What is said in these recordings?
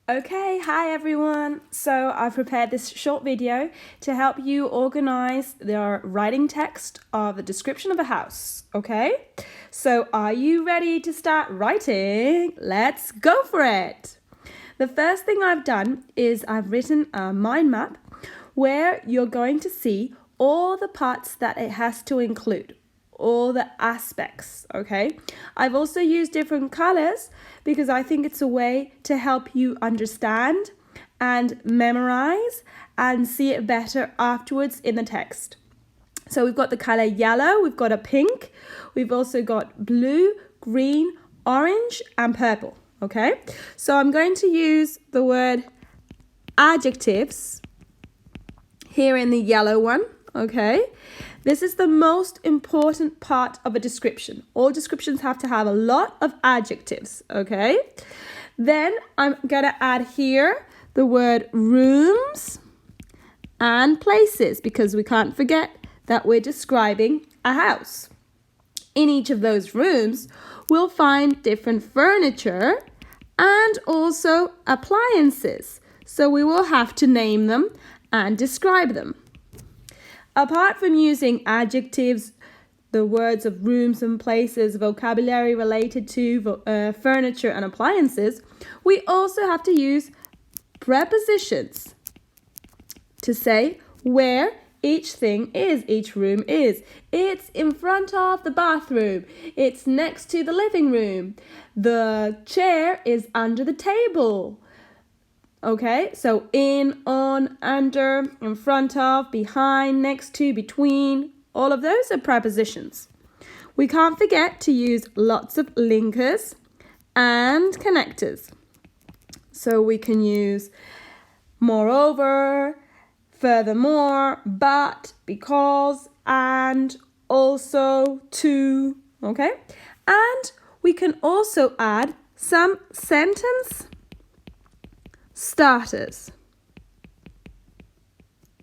Okay, hi everyone. So I've prepared this short video to help you organize the writing text of the description of a house, okay? So are you ready to start writing? Let's go for it. The first thing I've done is I've written a mind map where you're going to see all the parts that it has to include, all the aspects, okay? I've also used different colors because I think it's a way to help you understand and memorize and see it better afterwards in the text. So we've got the color yellow, we've got a pink, we've also got blue, green, orange, and purple, okay? So I'm going to use the word adjectives here in the yellow one, okay? This is the most important part of a description. All descriptions have to have a lot of adjectives, okay? Then I'm gonna add here the word rooms and places because we can't forget that we're describing a house. In each of those rooms, we'll find different furniture and also appliances. So we will have to name them and describe them. Apart from using adjectives, the words of rooms and places, vocabulary related to furniture and appliances, we also have to use prepositions to say where each thing is, each room is. It's in front of the bathroom. It's next to the living room. The chair is under the table. Okay, so in, on, under, in front of, behind, next to, between, all of those are prepositions. We can't forget to use lots of linkers and connectors. So we can use moreover, furthermore, but, because, and, also, to, okay? And we can also add some sentence starters.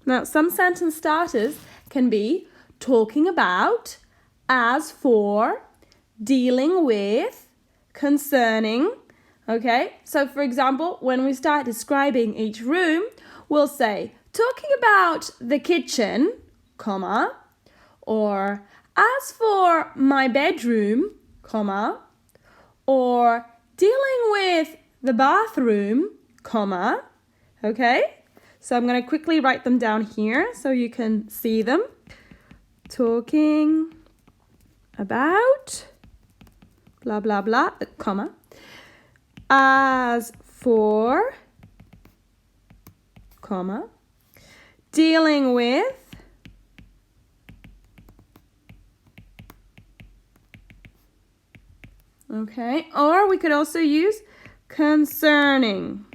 Now, some sentence starters can be talking about, as for, dealing with, concerning, okay? So, for example, when we start describing each room, we'll say, talking about the kitchen, comma, or as for my bedroom, comma, or dealing with the bathroom, comma, okay? So I'm going to quickly write them down here so you can see them. Talking about, blah, blah, blah, comma. As for, comma. Dealing with, okay? Or we could also use concerning.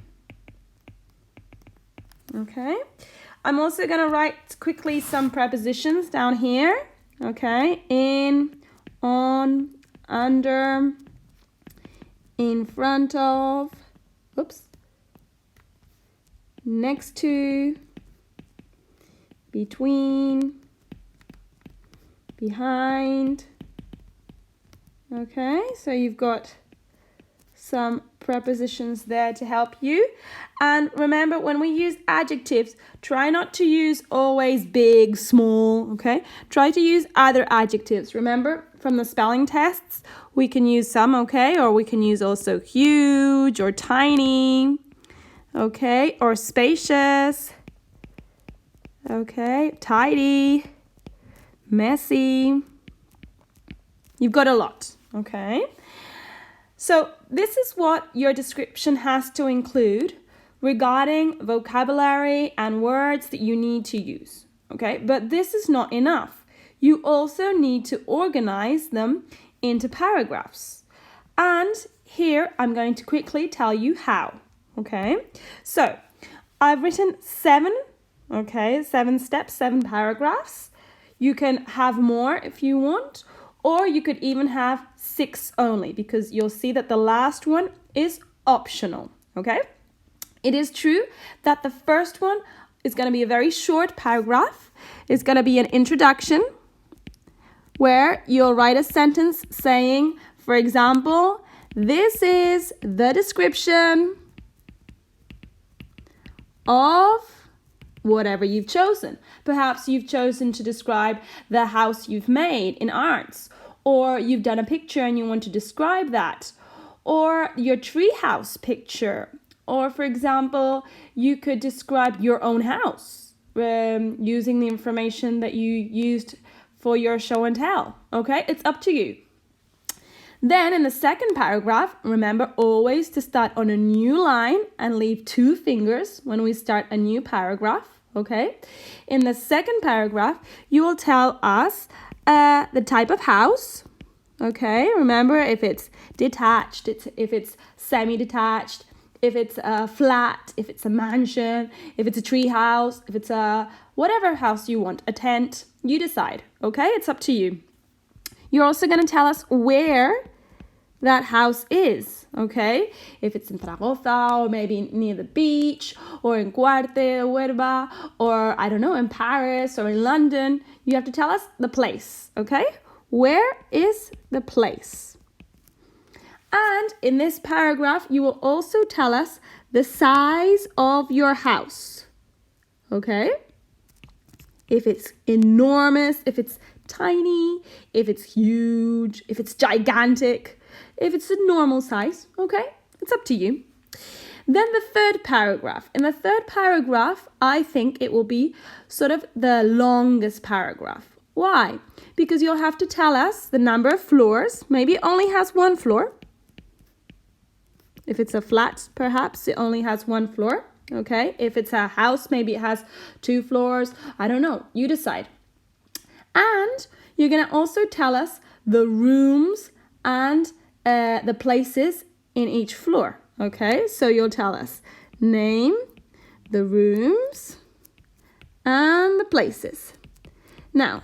Okay, I'm also going to write quickly some prepositions down here. Okay, in, on, under, in front of, oops, next to, between, behind. Okay, so you've got some prepositions there to help you. And remember, when we use adjectives, try not to use always big, small, okay? Try to use other adjectives. Remember, from the spelling tests, we can use some, okay? Or we can use also huge or tiny, okay? Or spacious, okay? Tidy, messy. You've got a lot, okay? So this is what your description has to include regarding vocabulary and words that you need to use, okay? But this is not enough. You also need to organize them into paragraphs. And here I'm going to quickly tell you how, okay? So I've written 7 steps, 7 paragraphs. You can have more if you want, or you could even have 6 only because you'll see that the last one is optional, okay? It is true that the first one is going to be a very short paragraph. It's going to be an introduction where you'll write a sentence saying, for example, this is the description of whatever you've chosen. Perhaps you've chosen to describe the house you've made in arts, or you've done a picture and you want to describe that, or your treehouse picture, or for example, you could describe your own house using the information that you used for your show and tell. Okay, it's up to you. Then in the second paragraph, remember always to start on a new line and leave 2 fingers when we start a new paragraph. Okay, in the second paragraph, you will tell us the type of house. Okay, remember if it's detached, if it's semi-detached, if it's a flat, if it's a mansion, if it's a tree house, if it's a whatever house you want, a tent, you decide. Okay, it's up to you. You're also going to tell us where that house is, okay? If it's in Zaragoza, or maybe near the beach, or in Cuarte de Huerva, or I don't know, in Paris or in London, you have to tell us the place, okay? Where is the place? And in this paragraph, you will also tell us the size of your house, okay? If it's enormous, if it's tiny, if it's huge, if it's gigantic, if it's a normal size, okay? It's up to you. Then the third paragraph. In the third paragraph, I think it will be sort of the longest paragraph. Why? Because you'll have to tell us the number of floors. Maybe it only has 1 floor. If it's a flat, perhaps it only has 1 floor, okay? If it's a house, maybe it has 2 floors. I don't know. You decide. And you're going to also tell us the rooms and the places in each floor, okay? So you'll tell us name, the rooms, and the places. Now,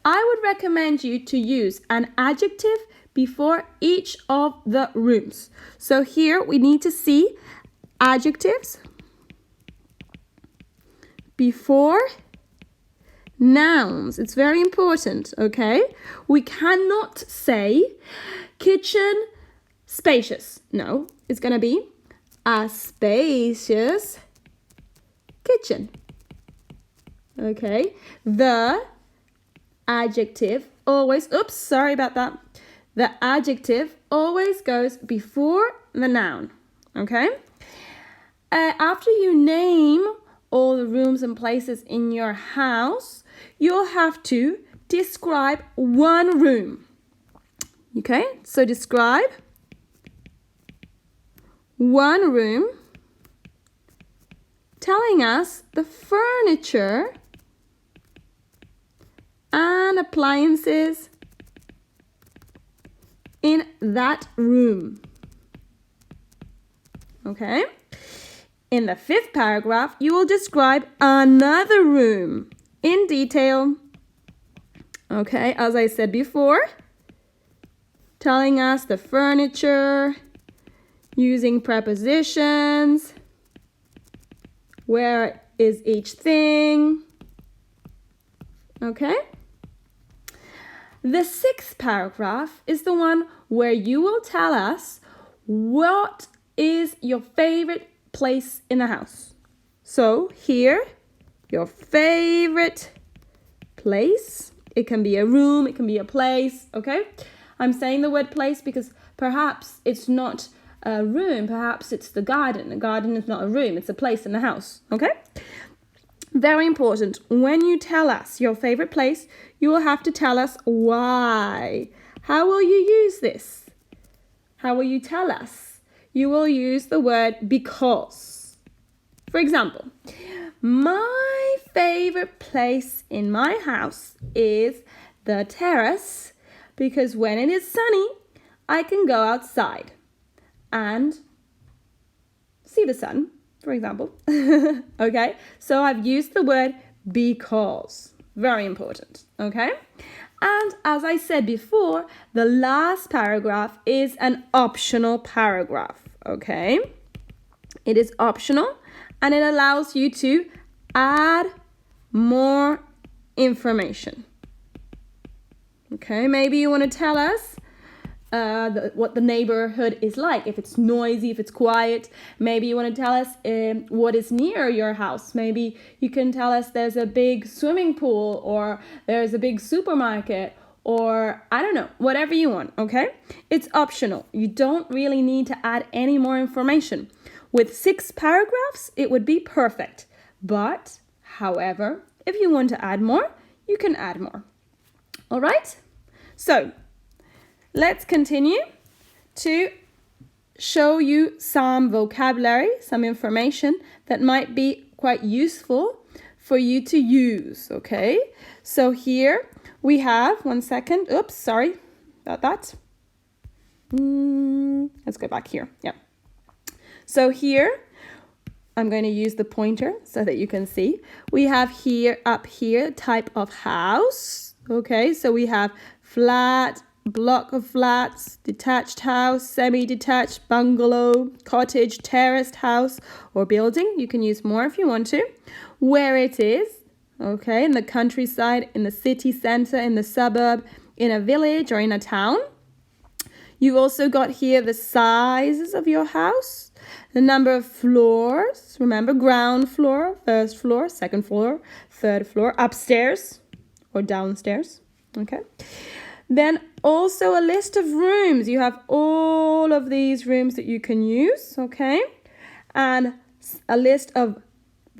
I would recommend you to use an adjective before each of the rooms. So here we need to see adjectives before nouns. It's very important, okay? We cannot say kitchen spacious. No, it's going to be a spacious kitchen. Okay? The adjective always, sorry about that. The adjective always goes before the noun. Okay? After you name all the rooms and places in your house, you'll have to describe 1 room. Okay, so describe 1 room, telling us the furniture and appliances in that room. Okay? In the 5th paragraph, you will describe another room in detail. Okay, as I said before, telling us the furniture, using prepositions, where is each thing. Okay? The 6th paragraph is the one where you will tell us what is your favorite place in the house. So here, your favorite place. It can be a room, it can be a place, okay? I'm saying the word place because perhaps it's not a room, perhaps it's the garden. A garden is not a room, it's a place in the house, okay? Very important. When you tell us your favorite place, you will have to tell us why. How will you use this? How will you tell us? You will use the word because. For example, my favorite place in my house is the terrace because when it is sunny, I can go outside and see the sun, for example. Okay, so I've used the word because. Very important, okay? And as I said before, the last paragraph is an optional paragraph, okay? It is optional and it allows you to add more information. Okay, maybe you want to tell us what the neighborhood is like, if it's noisy, if it's quiet. Maybe you want to tell us what is near your house. Maybe you can tell us there's a big swimming pool, or there's a big supermarket, or I don't know, whatever you want, okay? It's optional. You don't really need to add any more information. With 6 paragraphs, it would be perfect. But, however, if you want to add more, you can add more. All right? So, let's continue to show you some vocabulary, some information that might be quite useful for you to use, okay? So here we have, one second, oops, sorry about that. Let's go back here, yeah. So here, I'm going to use the pointer so that you can see. We have here, up here, type of house, okay? So we have flat, block of flats, detached house, semi-detached, bungalow, cottage, terraced house, or building. You can use more if you want to. Where it is, okay, in the countryside, in the city center, in the suburb, in a village, or in a town. You've also got here the sizes of your house, the number of floors. Remember, ground floor, first floor, second floor, third floor, upstairs or downstairs, okay? Then also a list of rooms. You have all of these rooms that you can use, okay? And a list of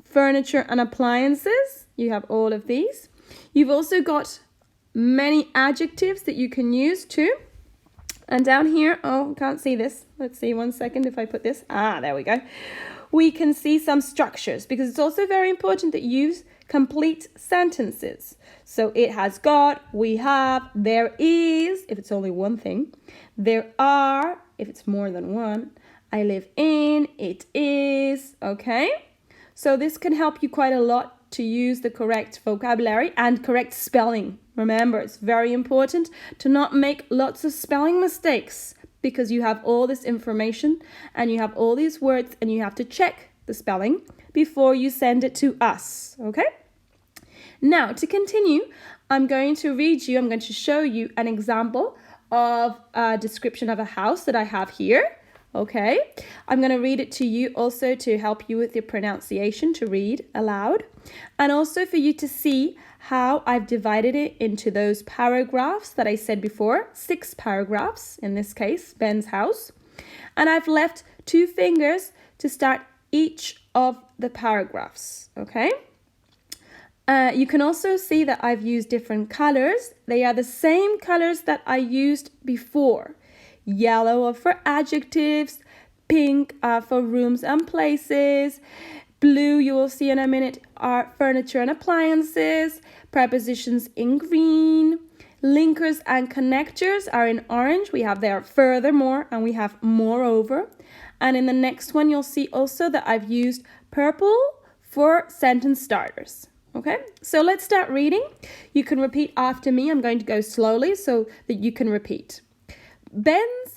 furniture and appliances. You have all of these. You've also got many adjectives that you can use too. And down here, oh, can't see this. Let's see, one second if I put this. There we go. We can see some structures, because it's also very important that you use complete sentences. So it has got, we have, there is, if it's only one thing, there are, if it's more than one, I live in, it is, okay? So this can help you quite a lot to use the correct vocabulary and correct spelling. Remember, it's very important to not make lots of spelling mistakes, because you have all this information and you have all these words and you have to check the spelling before you send it to us, okay? Now, to continue, I'm going to show you an example of a description of a house that I have here, okay? I'm going to read it to you also to help you with your pronunciation, to read aloud, and also for you to see how I've divided it into those paragraphs that I said before, 6 paragraphs, in this case, Ben's house. And I've left 2 fingers to start each of the paragraphs, okay? You can also see that I've used different colors. They are the same colors that I used before. Yellow are for adjectives, pink are for rooms and places, blue, you will see in a minute, are furniture and appliances, prepositions in green, linkers and connectors are in orange. We have there furthermore and we have moreover. And in the next one, you'll see also that I've used purple for sentence starters. Okay, so let's start reading. You can repeat after me. I'm going to go slowly so that you can repeat. Ben's